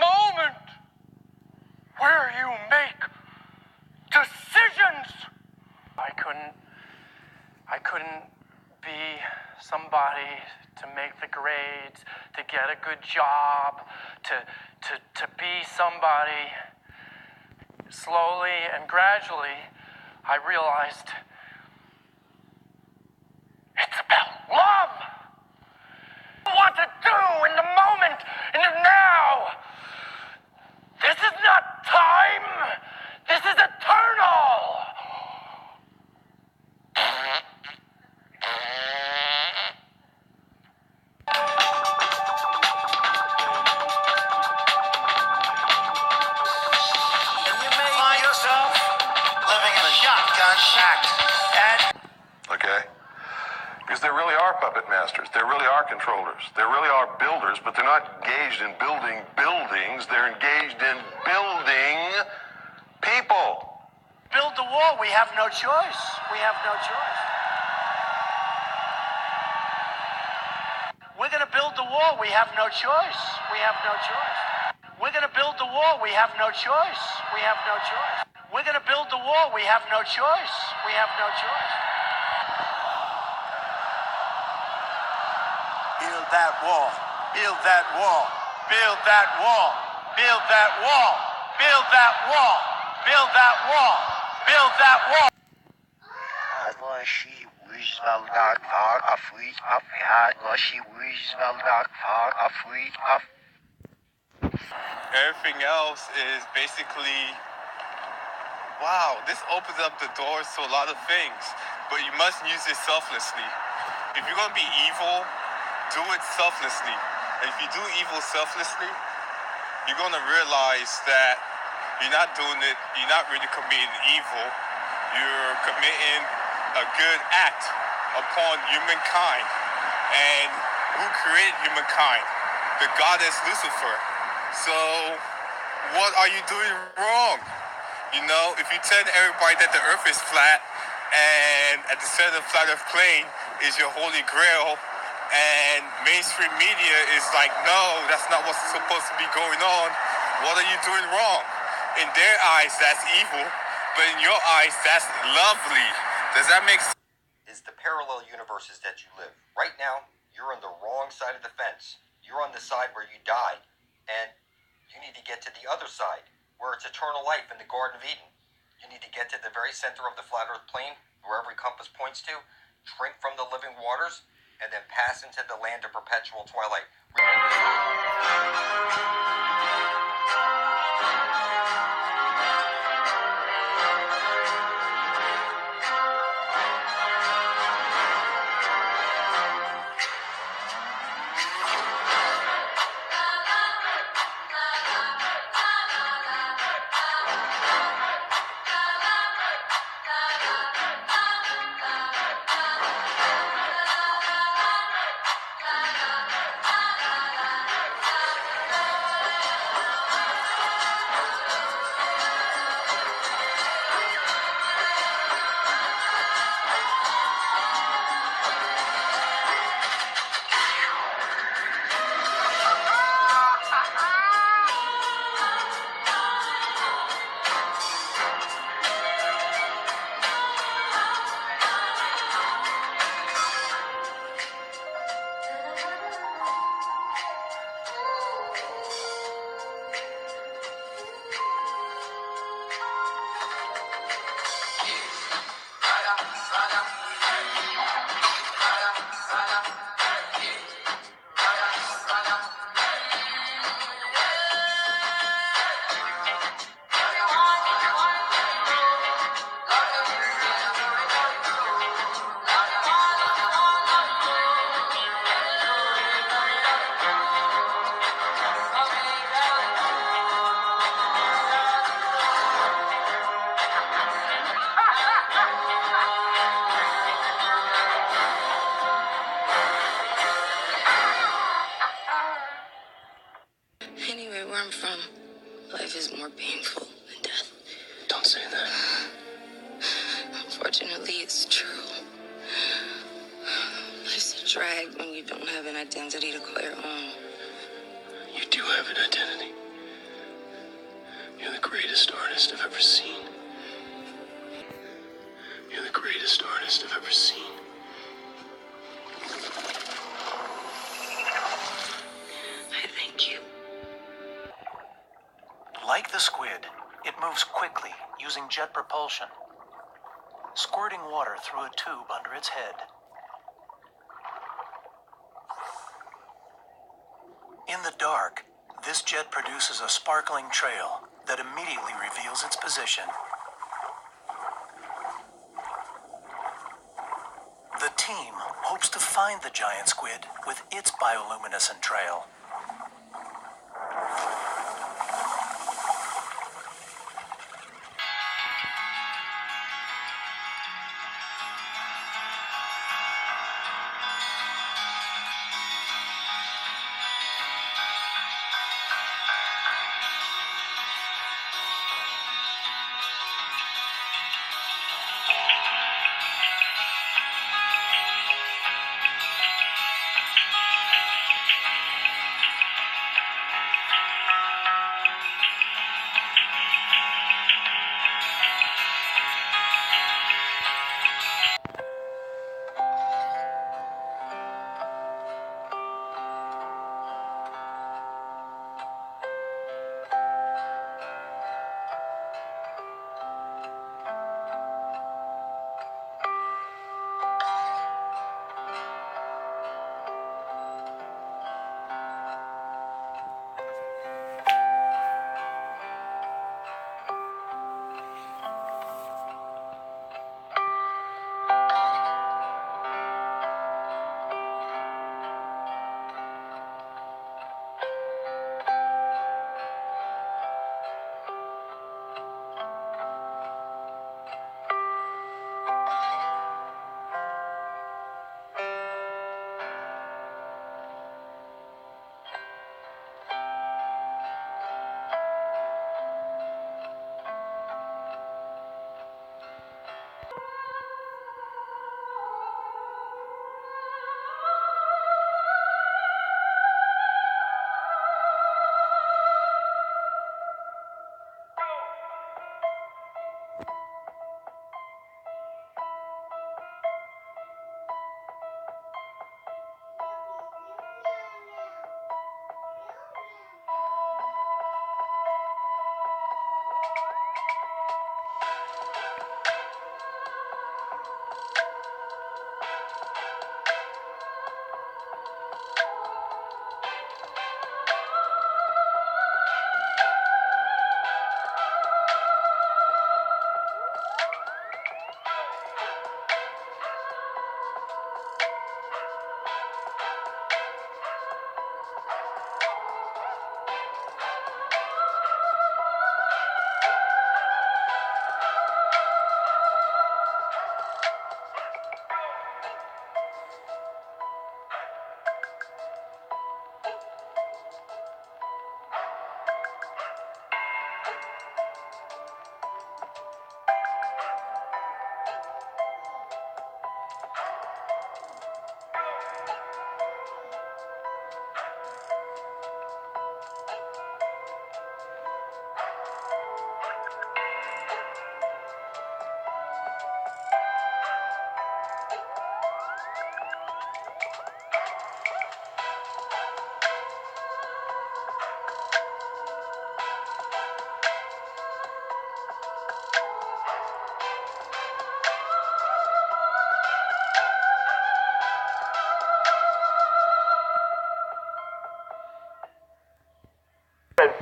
moment where you make decisions. I couldn't be somebody to make the grades, to get a good job, to be somebody. Slowly and gradually, I realized it's about love. What to do in the moment, in the now. This is not time. This is eternal. Find yourself living in a shotgun shack. Okay? Because there really are puppet masters. There really are controllers. There really are builders, but they're not engaged in building buildings. They're engaged in building people. Build the wall. We have no choice. We have no choice. We're going to build the wall. We have no choice. We have no choice. We're going to build the wall. We have no choice. We have no choice. We're going to build the wall. We have no choice. We have no choice. Build that wall. Build that wall. Build that wall. Build that wall. Build that wall. Build that wall. Build that wall. Everything else is basically, wow, this opens up the doors to a lot of things, but you must use it selflessly. If you're going to be evil, do it selflessly. And if you do evil selflessly, you're going to realize that you're not doing it, you're not really committing evil, you're committing a good act upon humankind. And who created humankind? The goddess Lucifer. So, what are you doing wrong? You know, if you tell everybody that the earth is flat and at the center of the flat earth plane is your holy grail, and mainstream media is like, no, that's not what's supposed to be going on, what are you doing wrong? In their eyes, that's evil, but in your eyes, that's lovely. Does that make sense? Is the parallel universes that you live. Right now, you're on the wrong side of the fence. You're on the side where you died, and you need to get to the other side, where it's eternal life in the Garden of Eden. You need to get to the very center of the flat earth plane, where every compass points to, drink from the living waters, and then pass into the land of perpetual twilight. Anyway, where I'm from, life is more painful than death. Don't say that. Unfortunately, it's true. Life's a dragged when you don't have an identity to call your own. You do have an identity. You're the greatest artist I've ever seen. You're the greatest artist I've ever seen. I thank you. Like the squid, it moves quickly using jet propulsion, squirting water through a tube under its head. In the dark, this jet produces a sparkling trail that immediately reveals its position. The team hopes to find the giant squid with its bioluminescent trail.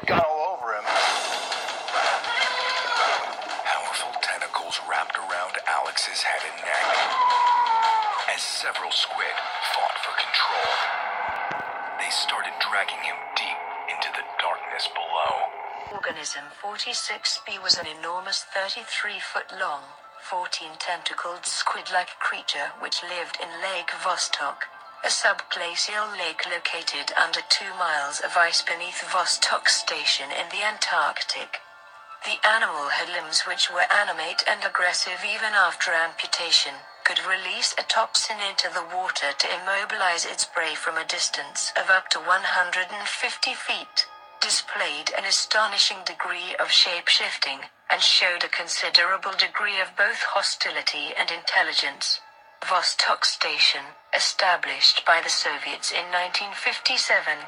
Got all over him. Powerful tentacles wrapped around Alex's head and neck as several squid fought for control. They started dragging him deep into the darkness below. Organism 46B was an enormous 33-foot-long, 14-tentacled squid-like creature which lived in Lake Vostok, a subglacial lake located under 2 miles of ice beneath Vostok Station in the Antarctic. The animal had limbs which were animate and aggressive even after amputation, could release a toxin into the water to immobilize its prey from a distance of up to 150 feet, displayed an astonishing degree of shape-shifting, and showed a considerable degree of both hostility and intelligence. Vostok Station, established by the Soviets in 1957.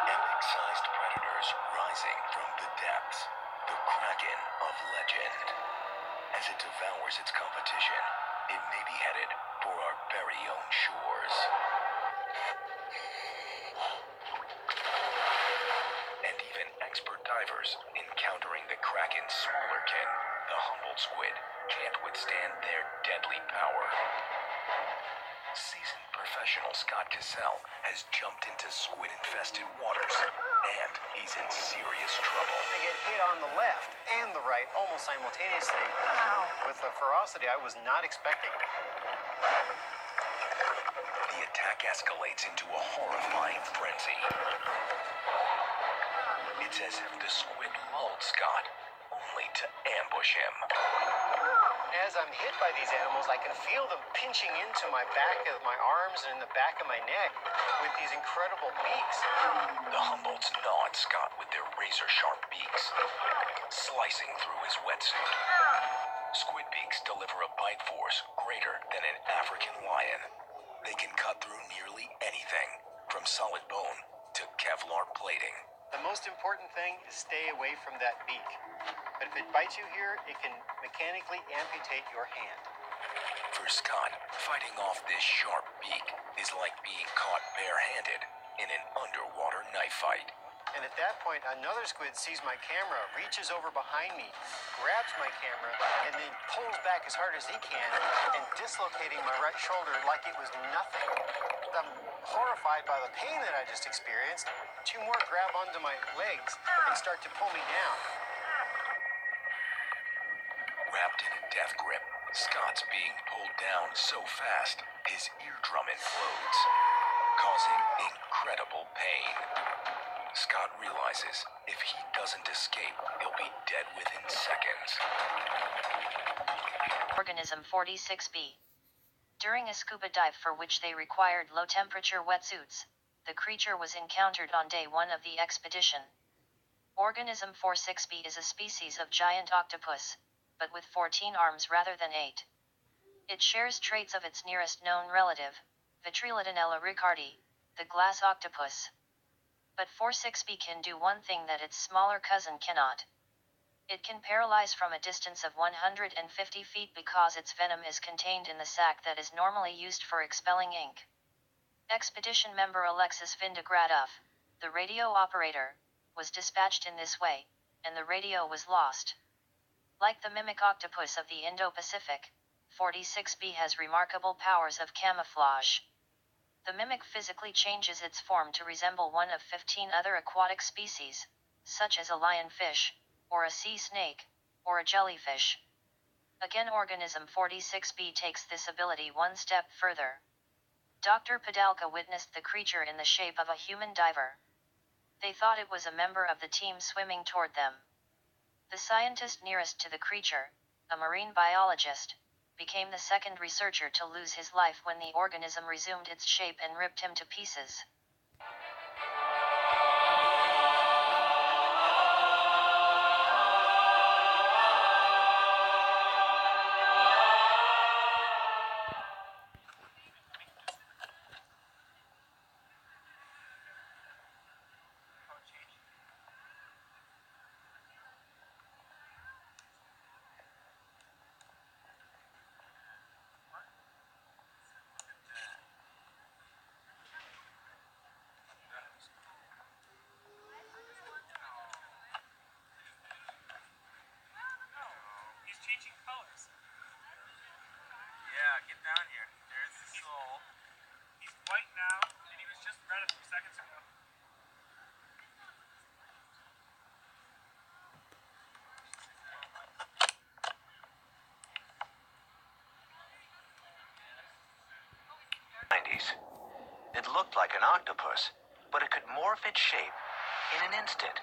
Epic-sized predators rising from the depths. The Kraken of legend. As it devours its competition, it may be headed for our very own shores. And even expert divers encountering the Kraken's smaller kin, the humboldt squid, can't withstand their deadly power. Seasoned professional Scott Cassell has jumped into squid-infested waters, and he's in serious trouble. I get hit on the left and the right almost simultaneously with a ferocity I was not expecting. The attack escalates into a horrifying frenzy. It's as if the squid lulled Scott, only to ambush him. As I'm hit by these animals, I can feel them pinching into my back of my arms and in the back of my neck with these incredible beaks. The Humboldts gnaw at Scott with their razor-sharp beaks, slicing through his wetsuit. Squid beaks deliver a bite force greater than an African lion. They can cut through nearly anything, from solid bone to Kevlar plating. The most important thing is stay away from that beak. But if it bites you here, it can mechanically amputate your hand. For Scott, fighting off this sharp beak is like being caught bare-handed in an underwater knife fight. And at that point, another squid sees my camera, reaches over behind me, grabs my camera, and then pulls back as hard as he can, and dislocating my right shoulder like it was nothing. I'm horrified by the pain that I just experienced. Two more grab onto my legs and start to pull me down. Wrapped in a death grip, Scott's being pulled down so fast, his eardrum implodes, causing incredible pain. Scott realizes if he doesn't escape, he'll be dead within seconds. Organism 46B. During a scuba dive for which they required low-temperature wetsuits, the creature was encountered on day 1 of the expedition. Organism 46B is a species of giant octopus, but with 14 arms rather than 8. It shares traits of its nearest known relative, Vitrilodonella ricardi, the glass octopus. But 46B can do one thing that its smaller cousin cannot. It can paralyze from a distance of 150 feet because its venom is contained in the sac that is normally used for expelling ink. Expedition member Alexis Vindogradov, the radio operator, was dispatched in this way, and the radio was lost. Like the mimic octopus of the Indo-Pacific, 46B has remarkable powers of camouflage. The mimic physically changes its form to resemble one of 15 other aquatic species, such as a lionfish, or a sea snake, or a jellyfish. Again, organism 46B takes this ability one step further. Dr. Padalka witnessed the creature in the shape of a human diver. They thought it was a member of the team swimming toward them. The scientist nearest to the creature, a marine biologist, became the second researcher to lose his life when the organism resumed its shape and ripped him to pieces. Changing colors. Yeah, get down here. There's the soul. He's white now, and he was just red a few seconds ago. It looked like an octopus, but it could morph its shape in an instant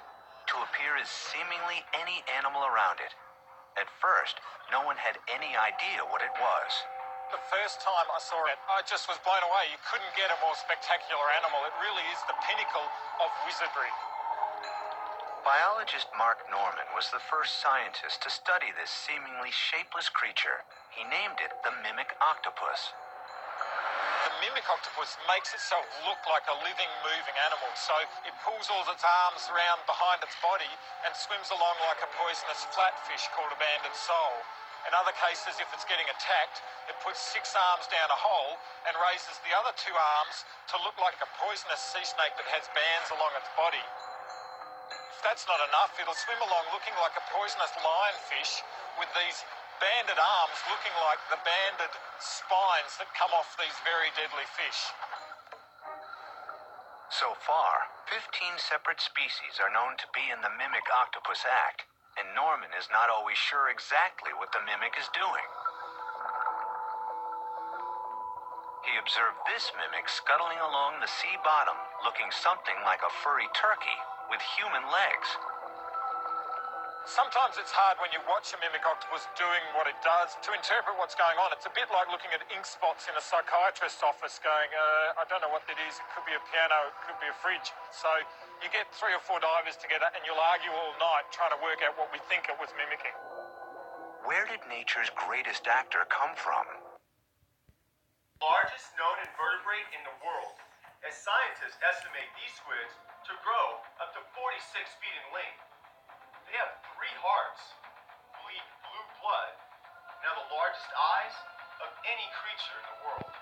to appear as seemingly any animal around it. At first, no one had any idea what it was. The first time I saw it, I just was blown away. You couldn't get a more spectacular animal. It really is the pinnacle of wizardry. Biologist Mark Norman was the first scientist to study this seemingly shapeless creature. He named it the mimic octopus. The mimic octopus makes itself look like a living, moving animal. So it pulls all its arms around behind its body and swims along like a poisonous flatfish called a banded sole. In other cases, if it's getting attacked, it puts 6 arms down a hole and raises the other 2 arms to look like a poisonous sea snake that has bands along its body. If that's not enough, it'll swim along looking like a poisonous lionfish with these banded arms looking like the banded spines that come off these very deadly fish. So far, 15 separate species are known to be in the mimic octopus act, and Norman is not always sure exactly what the mimic is doing. He observed this mimic scuttling along the sea bottom, looking something like a furry turkey with human legs. Sometimes it's hard when you watch a mimic octopus doing what it does to interpret what's going on. It's a bit like looking at ink spots in a psychiatrist's office going, I don't know what that is. It could be a piano, it could be a fridge. So you get 3 or 4 divers together and you'll argue all night trying to work out what we think it was mimicking. Where did nature's greatest actor come from? Largest known invertebrate in the world, as scientists estimate these squids to grow up to 46 feet in length. They have 3 hearts, bleed blue blood, and have the largest eyes of any creature in the world.